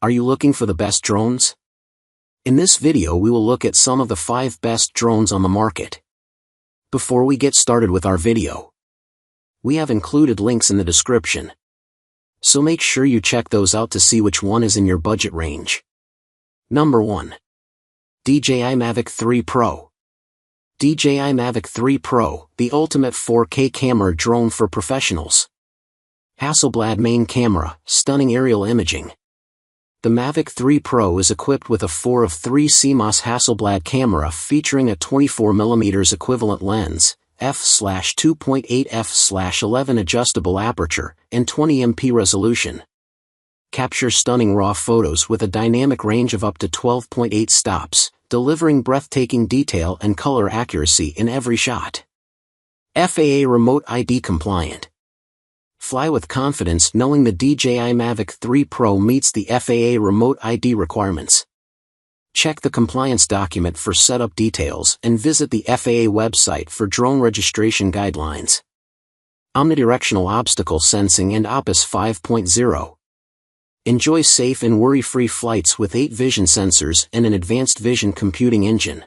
Are you looking for the best drones? In this video we will look at some of the 5 best drones on the market. Before we get started with our video, we have included links in the description, so make sure you check those out to see which one is in your budget range. Number 1. DJI Mavic 3 Pro. DJI Mavic 3 Pro, the ultimate 4K camera drone for professionals. Hasselblad main camera, stunning aerial imaging. The Mavic 3 Pro is equipped with a 4 of 3 CMOS Hasselblad camera featuring a 24mm equivalent lens, f/2.8 f/11 adjustable aperture, and 20MP resolution. Captures stunning raw photos with a dynamic range of up to 12.8 stops, delivering breathtaking detail and color accuracy in every shot. FAA Remote ID compliant. Fly with confidence knowing the DJI Mavic 3 Pro meets the FAA Remote ID requirements. Check the compliance document for setup details and visit the FAA website for drone registration guidelines. Omnidirectional obstacle sensing and OPIS 5.0. Enjoy safe and worry-free flights with 8 vision sensors and an advanced vision computing engine.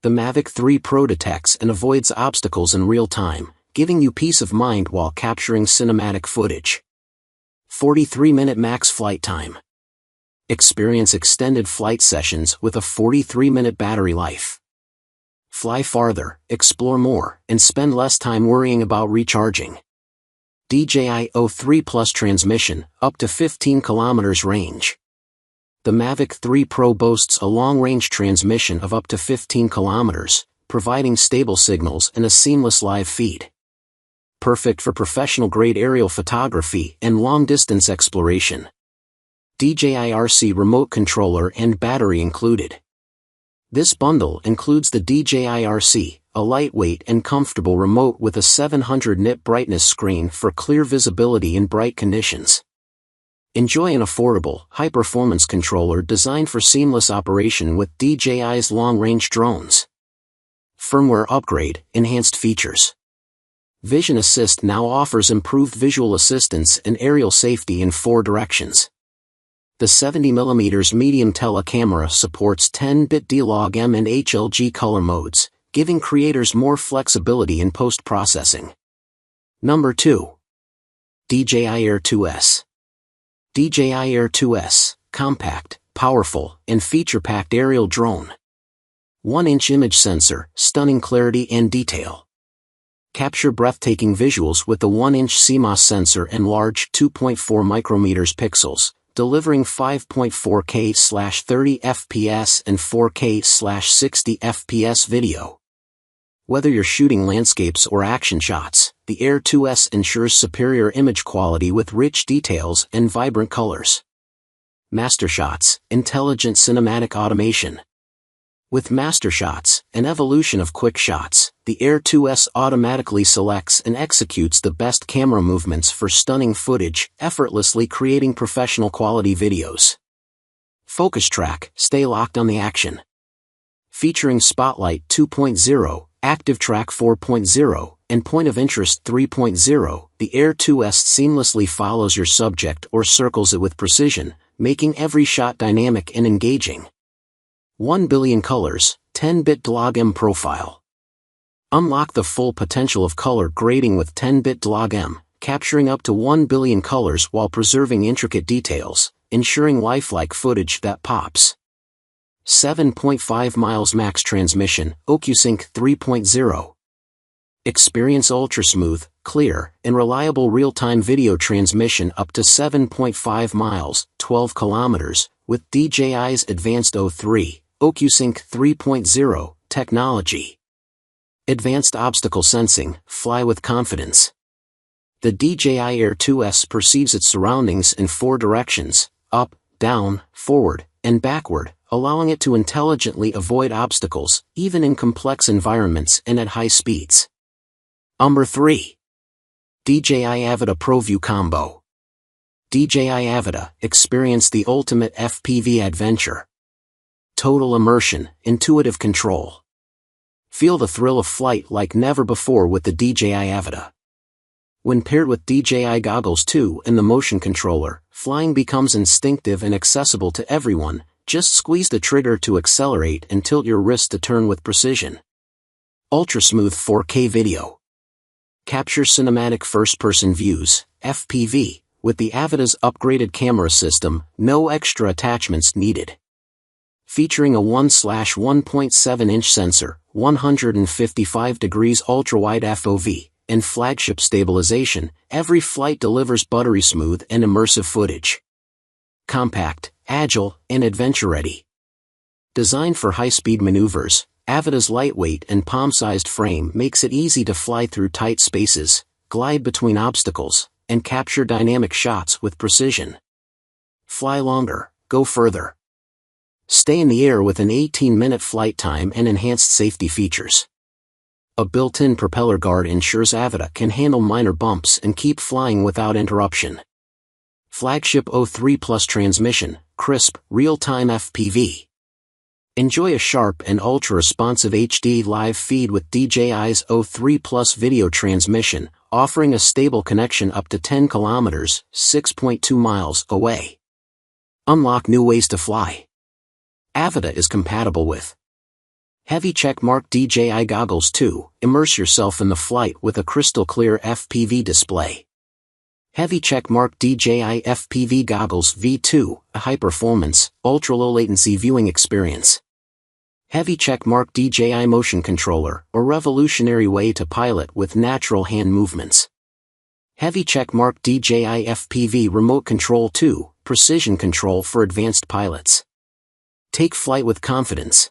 The Mavic 3 Pro detects and avoids obstacles in real time, giving you peace of mind while capturing cinematic footage. 43-minute max flight time. Experience extended flight sessions with a 43-minute battery life. Fly farther, explore more, and spend less time worrying about recharging. DJI O3 Plus transmission, up to 15 km range. The Mavic 3 Pro boasts a long-range transmission of up to 15 km, providing stable signals and a seamless live feed. Perfect for professional-grade aerial photography and long-distance exploration. DJI RC remote controller and battery included. This bundle includes the DJI RC, a lightweight and comfortable remote with a 700 nit brightness screen for clear visibility in bright conditions. Enjoy an affordable, high-performance controller designed for seamless operation with DJI's long-range drones. Firmware upgrade, enhanced features. Vision Assist now offers improved visual assistance and aerial safety in 4 directions. The 70mm medium telecamera supports 10-bit D-Log-M and HLG color modes, giving creators more flexibility in post-processing. Number 2. DJI Air 2S. DJI Air 2S, compact, powerful, and feature-packed aerial drone. 1-inch image sensor, stunning clarity and detail. Capture breathtaking visuals with the 1-inch CMOS sensor and large 2.4 micrometers pixels, delivering 5.4K/30 FPS and 4K/60 FPS video. Whether you're shooting landscapes or action shots, the Air 2S ensures superior image quality with rich details and vibrant colors. Master Shots, intelligent cinematic automation. With Master Shots, an evolution of quick shots, the Air 2S automatically selects and executes the best camera movements for stunning footage, effortlessly creating professional quality videos. Focus Track, stay locked on the action. Featuring Spotlight 2.0, Active Track 4.0, and Point of Interest 3.0, the Air 2S seamlessly follows your subject or circles it with precision, making every shot dynamic and engaging. 1 billion colors, 10-bit D-Log-M profile. Unlock the full potential of color grading with 10-bit D-Log-M, capturing up to 1 billion colors while preserving intricate details, ensuring lifelike footage that pops. 7.5 miles max transmission, OcuSync 3.0. Experience ultra-smooth, clear, and reliable real-time video transmission up to 7.5 miles, 12 kilometers, with DJI's advanced O3, OcuSync 3.0, technology. Advanced obstacle sensing, fly with confidence. The DJI Air 2S perceives its surroundings in 4 directions, up, down, forward, and backward, allowing it to intelligently avoid obstacles, even in complex environments and at high speeds. Number 3. DJI Avata ProView Combo. DJI Avata, experience the ultimate FPV adventure. Total immersion, intuitive control. Feel the thrill of flight like never before with the DJI Avata. When paired with DJI Goggles 2 and the motion controller, flying becomes instinctive and accessible to everyone. Just squeeze the trigger to accelerate and tilt your wrist to turn with precision. Ultra-smooth 4K video. Capture cinematic first-person views, FPV, with the Avata's upgraded camera system, no extra attachments needed. Featuring a 1/1.7-inch sensor, 155 degrees ultra-wide FOV, and flagship stabilization, every flight delivers buttery smooth and immersive footage. Compact, agile, and adventure-ready. Designed for high-speed maneuvers, Avata's lightweight and palm-sized frame makes it easy to fly through tight spaces, glide between obstacles, and capture dynamic shots with precision. Fly longer, go further. Stay in the air with an 18-minute flight time and enhanced safety features. A built-in propeller guard ensures Avata can handle minor bumps and keep flying without interruption. Flagship O3 Plus transmission, crisp, real-time FPV. Enjoy a sharp and ultra-responsive HD live feed with DJI's O3 Plus video transmission, offering a stable connection up to 10 kilometers, 6.2 miles away. Unlock new ways to fly. Avata is compatible with Heavy checkmark DJI goggles 2. Immerse yourself in the flight with a crystal-clear FPV display. Heavy checkmark DJI FPV goggles V2, a high-performance, ultra-low-latency viewing experience. Heavy checkmark DJI motion controller, a revolutionary way to pilot with natural hand movements. Heavy checkmark DJI FPV remote control 2, precision control for advanced pilots. Take flight with confidence.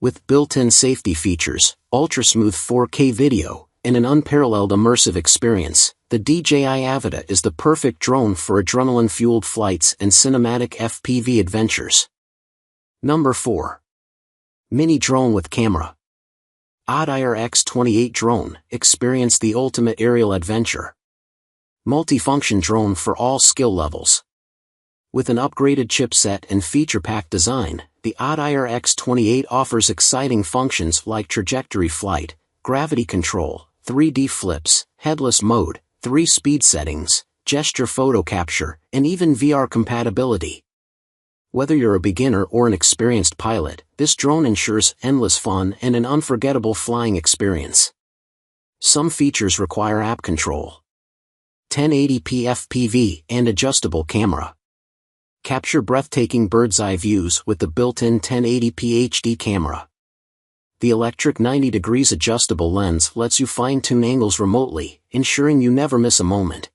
With built-in safety features, ultra-smooth 4K video, and an unparalleled immersive experience, the DJI Avata is the perfect drone for adrenaline-fueled flights and cinematic FPV adventures. Number 4. Mini drone with camera. DJI Air X28 drone, experience the ultimate aerial adventure. Multifunction drone for all skill levels. With an upgraded chipset and feature-packed design, the DJI Air X28 offers exciting functions like trajectory flight, gravity control, 3D flips, headless mode, 3 speed settings, gesture photo capture, and even VR compatibility. Whether you're a beginner or an experienced pilot, this drone ensures endless fun and an unforgettable flying experience. Some features require app control. 1080p FPV and adjustable camera. Capture breathtaking bird's-eye views with the built-in 1080p HD camera. The electric 90 degrees adjustable lens lets you fine-tune angles remotely, ensuring you never miss a moment.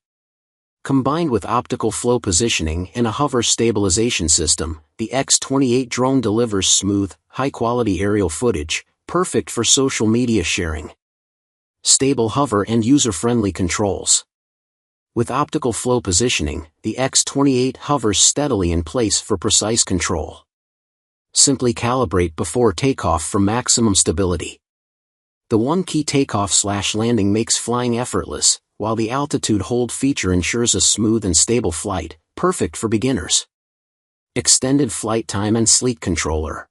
Combined with optical flow positioning and a hover stabilization system, the X28 drone delivers smooth, high-quality aerial footage, perfect for social media sharing. Stable hover and user-friendly controls. With optical flow positioning, the X28 hovers steadily in place for precise control. Simply calibrate before takeoff for maximum stability. The one-key takeoff/landing makes flying effortless, while the altitude hold feature ensures a smooth and stable flight, perfect for beginners. Extended flight time and sleek controller.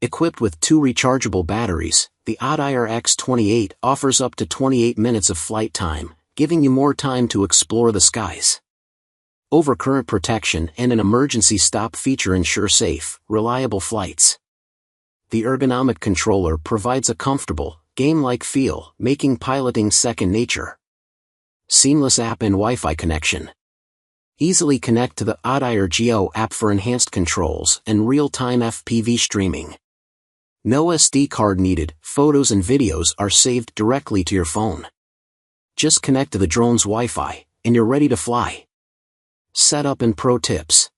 Equipped with 2 rechargeable batteries, the DJI Air X28 offers up to 28 minutes of flight time, giving you more time to explore the skies. Overcurrent protection and an emergency stop feature ensure safe, reliable flights. The ergonomic controller provides a comfortable, game-like feel, making piloting second nature. Seamless app and Wi-Fi connection. Easily connect to the DJI Air Geo app for enhanced controls and real-time FPV streaming. No SD card needed, photos and videos are saved directly to your phone. Just connect to the drone's Wi-Fi, and you're ready to fly. Setup and pro tips.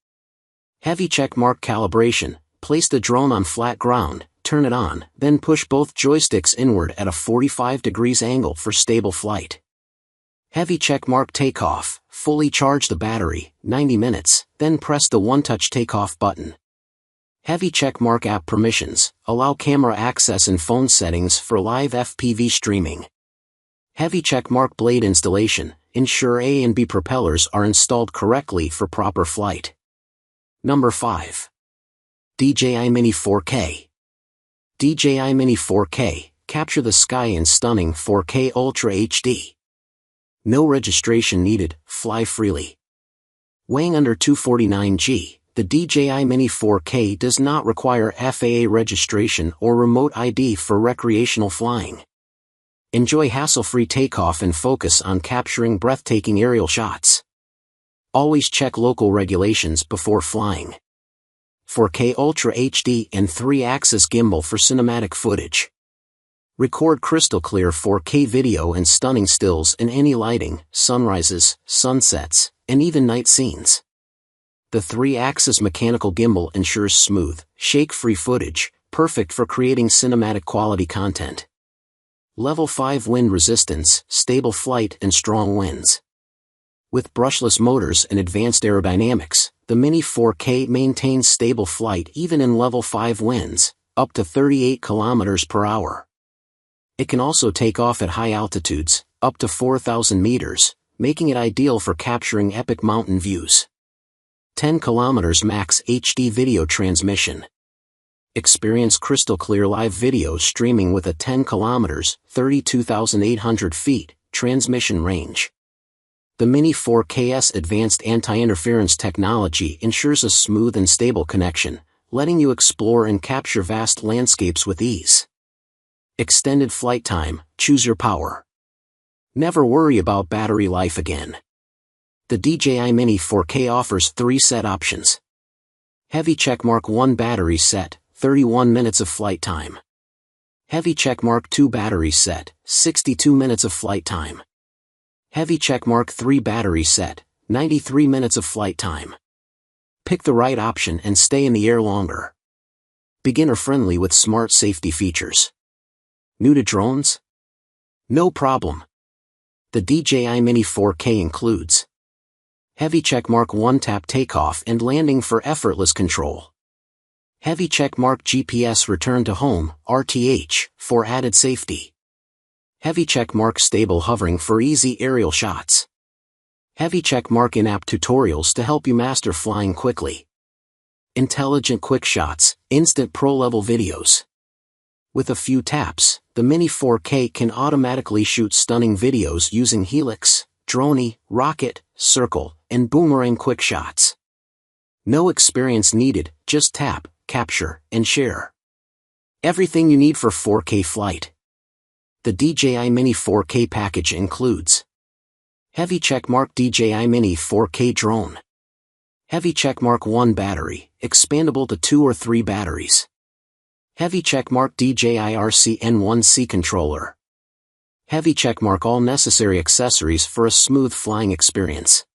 Heavy checkmark calibration. Place the drone on flat ground, turn it on, then push both joysticks inward at a 45 degrees angle for stable flight. Heavy checkmark takeoff. Fully charge the battery, 90 minutes, then press the one-touch takeoff button. Heavy checkmark app permissions. Allow camera access and phone settings for live FPV streaming. Heavy checkmark blade installation. Ensure A and B propellers are installed correctly for proper flight. Number 5. DJI Mini 4K. DJI Mini 4K, capture the sky in stunning 4K Ultra HD. No registration needed, fly freely. Weighing under 249 g, the DJI Mini 4K does not require FAA registration or remote ID for recreational flying. Enjoy hassle-free takeoff and focus on capturing breathtaking aerial shots. Always check local regulations before flying. 4K Ultra HD and 3-axis gimbal for cinematic footage. Record crystal clear 4K video and stunning stills in any lighting, sunrises, sunsets, and even night scenes. The 3-axis mechanical gimbal ensures smooth, shake-free footage, perfect for creating cinematic quality content. Level 5 wind resistance, stable flight and strong winds. With brushless motors and advanced aerodynamics, the Mini 4K maintains stable flight even in level 5 winds, up to 38 km per hour. It can also take off at high altitudes, up to 4,000 meters, making it ideal for capturing epic mountain views. 10 km max HD video transmission. Experience crystal clear live video streaming with a 10 km, 32,800 feet, transmission range. The Mini 4K's advanced anti-interference technology ensures a smooth and stable connection, letting you explore and capture vast landscapes with ease. Extended flight time, choose your power. Never worry about battery life again. The DJI Mini 4K offers 3 set options. Heavy checkmark 1 battery set, 31 minutes of flight time. Heavy checkmark 2 battery set, 62 minutes of flight time. Heavy checkmark 3 battery set, 93 minutes of flight time. Pick the right option and stay in the air longer. Beginner friendly with smart safety features. New to drones? No problem. The DJI Mini 4K includes Heavy checkmark 1 tap takeoff and landing for effortless control. Heavy checkmark GPS return to home, RTH, for added safety. Heavy checkmark stable hovering for easy aerial shots. Heavy checkmark in-app tutorials to help you master flying quickly. Intelligent quick shots, instant pro-level videos. With a few taps, the Mini 4K can automatically shoot stunning videos using helix, drone, rocket, circle, and boomerang quick shots. No experience needed, just tap, capture, and share. Everything you need for 4K flight. The DJI Mini 4K package includes Heavy checkmark DJI Mini 4K drone. Heavy checkmark 1 battery, expandable to 2 or 3 batteries. Heavy checkmark DJI RCN1C controller. Heavy checkmark all necessary accessories for a smooth flying experience.